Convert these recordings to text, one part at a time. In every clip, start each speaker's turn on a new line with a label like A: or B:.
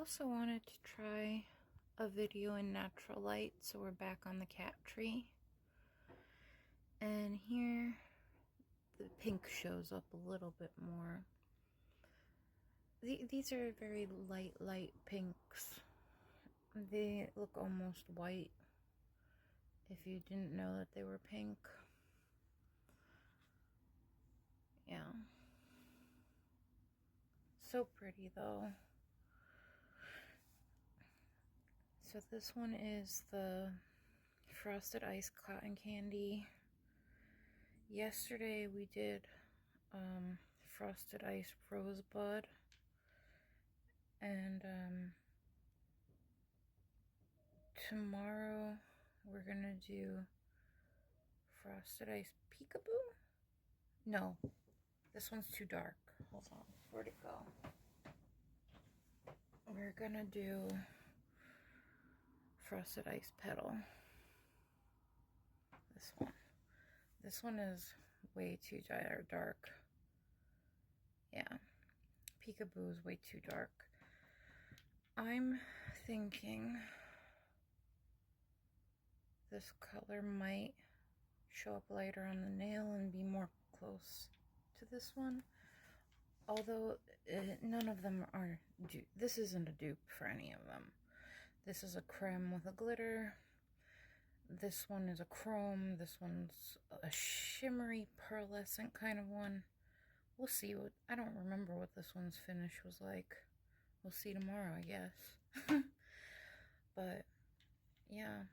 A: also wanted to try a video in natural light, so we're back on the cat tree. And here the pink shows up a little bit more. These are very light pinks. They look almost white if you didn't know that they were pink. Yeah. So pretty though. So this one is the Frosted Ice Cotton Candy. Yesterday we did Frosted Ice Rosebud, and tomorrow we're gonna do Frosted Ice Peekaboo? No, this one's too dark. Hold on, where'd it go? We're gonna do Frosted Ice Petal. This one. This one is way too dark. Yeah. Peekaboo is way too dark. I'm thinking this color might show up lighter on the nail and be more close to this one. Although none of them are dupe. This isn't a dupe for any of them. This is a creme with a glitter. This one is a chrome. This one's a shimmery pearlescent kind of one. We'll see. I don't remember what this one's finish was like. We'll see tomorrow, I guess. But yeah,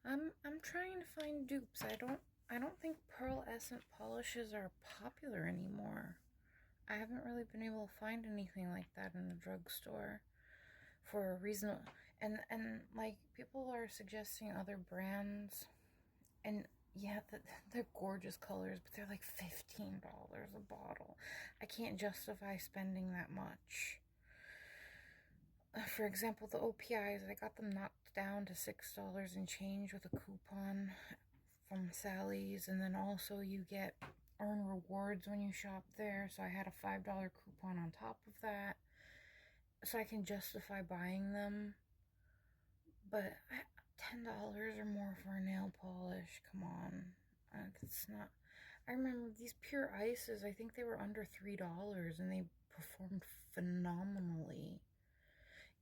A: I'm trying to find dupes. I don't think pearlescent polishes are popular anymore. I haven't really been able to find anything like that in the drugstore for a reason. And like, people are suggesting other brands, and yeah, they're gorgeous colors, but they're like $15 a bottle. I can't justify spending that much. For example, the OPIs, I got them knocked down to $6 and change with a coupon from Sally's, and then also you earn rewards when you shop there, so I had a $5 coupon on top of that, so I can justify buying them. But $10 or more for a nail polish, come on. That's not... I remember these Pure Ices, I think they were under $3 and they performed phenomenally.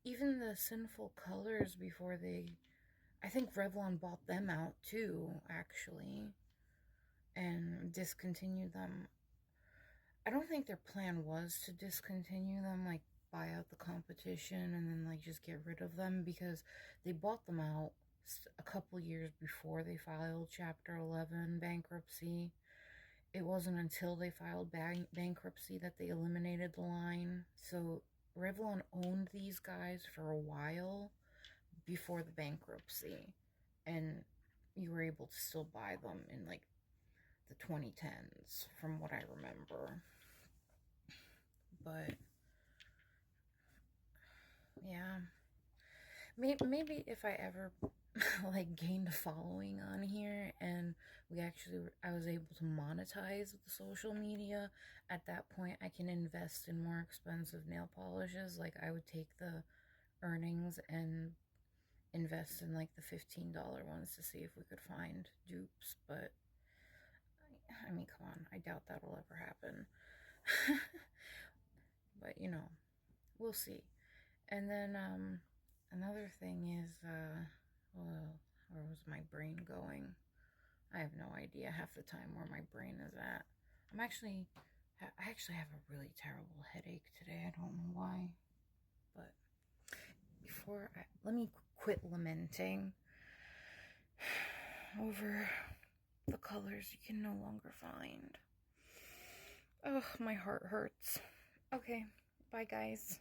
A: Even the Sinful Colors before I think Revlon bought them out too, actually, and discontinued them. I don't think their plan was to discontinue them, like buy out the competition and then like just get rid of them, because they bought them out a couple years before they filed Chapter 11 bankruptcy. It wasn't until they filed bankruptcy that they eliminated the line. So Revlon owned these guys for a while before the bankruptcy, and you were able to still buy them in like the 2010s from what I remember. But yeah, maybe if I ever like gained a following on here and I was able to monetize the social media, at that point I can invest in more expensive nail polishes. Like, I would take the earnings and invest in like the $15 ones to see if we could find dupes. But I mean, come on, I doubt that'll ever happen. But you know, we'll see. And then another thing is, well, where was my brain going? I have no idea half the time where my brain is at. I actually have a really terrible headache today. I don't know why. But let me quit lamenting over the colors you can no longer find. Oh, my heart hurts. Okay, bye guys.